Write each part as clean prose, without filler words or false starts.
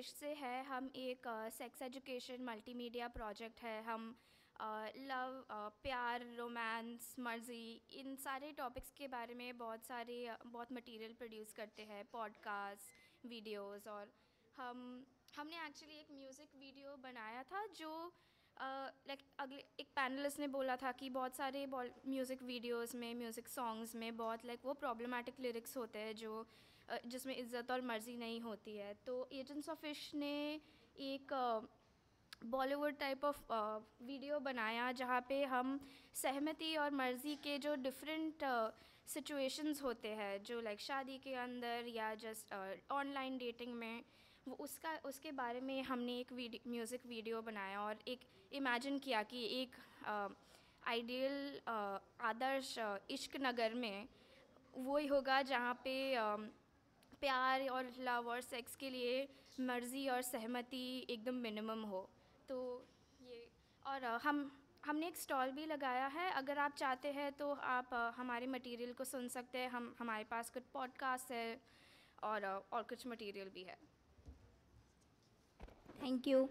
Fish से है। हम एक सेक्स एजुकेशन मल्टीमीडिया प्रोजेक्ट है। हम लव, प्यार, रोमांस, मर्जी, इन सारे टॉपिक्स के बारे में बहुत मटेरियल प्रोड्यूस करते हैं, पॉडकास्ट, वीडियोस। और हमने एक्चुअली एक म्यूज़िक वीडियो बनाया था जो अगले एक पैनलिस्ट ने बोला था कि बहुत सारे म्यूज़िक वीडियोस में, म्यूज़िक सॉन्ग्स में बहुत वो प्रॉब्लमेटिक लिरिक्स होते हैं जो जिसमें इज़्ज़त और मर्ज़ी नहीं होती है। तो एजेंट्स ऑफ फिश ने एक बॉलीवुड टाइप ऑफ वीडियो बनाया जहाँ पे हम सहमति और मर्ज़ी के जो डिफरेंट सिचुएशंस होते हैं, जो शादी के अंदर या जस्ट ऑनलाइन डेटिंग में, वो उसके बारे में हमने एक म्यूज़िक वीडियो बनाया और एक इमेजिन किया कि एक आइडियल आदर्श इश्क नगर में वो ही होगा जहाँ पे प्यार और लव और सेक्स के लिए मर्ज़ी और सहमति एकदम मिनिमम हो। तो ये और हमने एक स्टॉल भी लगाया है। अगर आप चाहते हैं तो आप हमारे मटेरियल को सुन सकते हैं। हमारे पास कुछ पॉडकास्ट है और कुछ मटेरियल भी है। Thank you.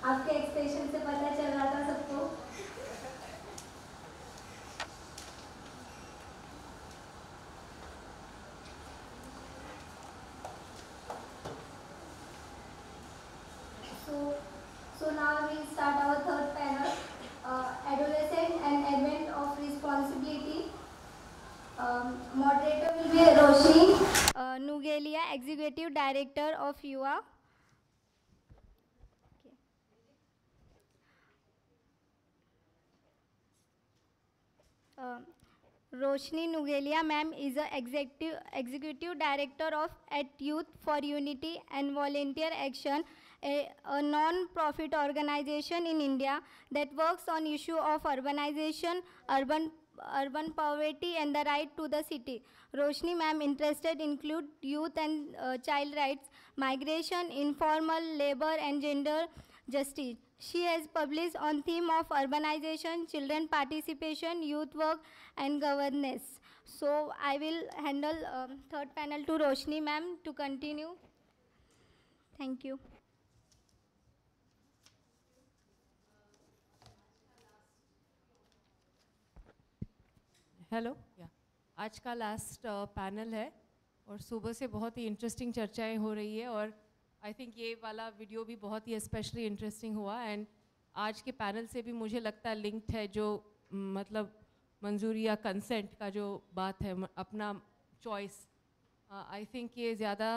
आपके एक्सप्रेशन से पता चल रहा था सबको। So now we start our third panel, adolescent and advent of responsibility. Moderator will be Roshni Nugelia, Executive Director of YUA. Roshni Nugelia ma'am is a executive director of at Youth for Unity and Volunteer Action, a non-profit organization in India that works on issue of urbanization, urban poverty and the right to the city. Roshni ma'am interested include youth and child rights, migration, informal labor and gender justice. She has published on theme of urbanization, children participation, youth work and governance. So I will handle third panel to Roshni ma'am to continue. Thank you. Hello आज का last panel है और सुबह से बहुत ही interesting चर्चाएं हो रही है और आई थिंक ये वाला वीडियो भी बहुत ही स्पेशली इंटरेस्टिंग हुआ एंड आज के पैनल से भी मुझे लगता है लिंक्ड है जो मतलब मंजूरी या कंसेंट का जो बात है अपना चॉइस आई थिंक ये ज़्यादा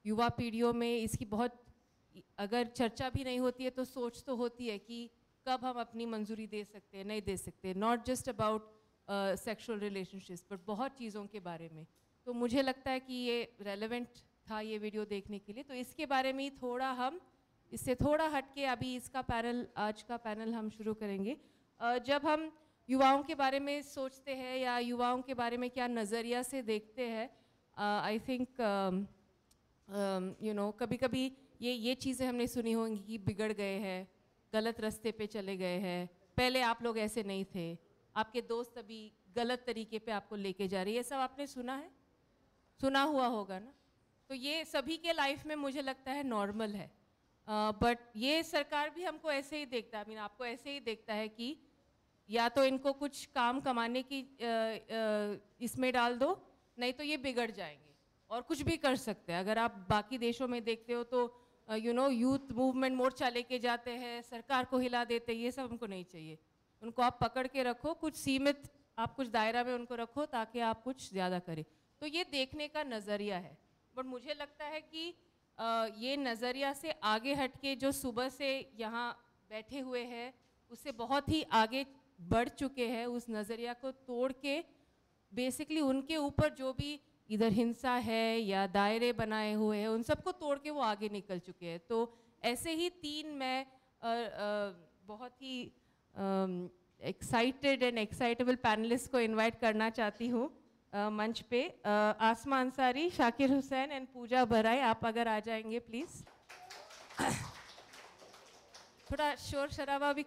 युवा पीढ़ियों में इसकी बहुत अगर चर्चा भी नहीं होती है तो सोच तो होती है कि कब हम अपनी मंजूरी दे सकते हैं नहीं दे सकते not just about sexual relationships but बहुत चीज़ों के बारे में तो मुझे लगता है कि ये रेलेवेंट था ये वीडियो देखने के लिए तो इसके बारे में ही थोड़ा हम इससे थोड़ा हटके अभी इसका पैनल, आज का पैनल हम शुरू करेंगे। जब हम युवाओं के बारे में सोचते हैं या युवाओं के बारे में क्या नज़रिया से देखते हैं, आई थिंक यू नो कभी कभी ये चीज़ें हमने सुनी होंगी कि बिगड़ गए हैं, गलत रास्ते पे चले गए हैं, पहले आप लोग ऐसे नहीं थे, आपके दोस्त अभी गलत तरीके पे आपको लेके जा रही है, ये सब आपने सुना है, सुना हुआ होगा ना। तो ये सभी के लाइफ में मुझे लगता है नॉर्मल है, बट ये सरकार भी हमको ऐसे ही देखता है, आपको ऐसे ही देखता है कि या तो इनको कुछ काम कमाने की इसमें डाल दो, नहीं तो ये बिगड़ जाएंगे और कुछ भी कर सकते हैं। अगर आप बाकी देशों में देखते हो तो यू नो यूथ मूवमेंट मोर्चा लेके जाते हैं, सरकार को हिला देते हैं, ये सब हमको नहीं चाहिए। उनको आप पकड़ के रखो, कुछ सीमित आप कुछ दायरा में उनको रखो ताकि आप कुछ ज़्यादा करें। तो ये देखने का नज़रिया है, बट मुझे लगता है कि ये नज़रिया से आगे हट के जो सुबह से यहाँ बैठे हुए हैं उससे बहुत ही आगे बढ़ चुके हैं, उस नज़रिया को तोड़ के बेसिकली उनके ऊपर जो भी इधर हिंसा है या दायरे बनाए हुए हैं उन सबको तोड़ के वो आगे निकल चुके हैं। तो ऐसे ही 3 मैं बहुत ही एक्साइटेड एंड एक्साइटेबल पैनलिस्ट को इनवाइट करना चाहती हूँ मंच पे। आसमा अंसारी, शाकिर हुसैन एंड पूजा बराई, आप अगर आ जाएंगे प्लीज़। थोड़ा शोर शराबा भी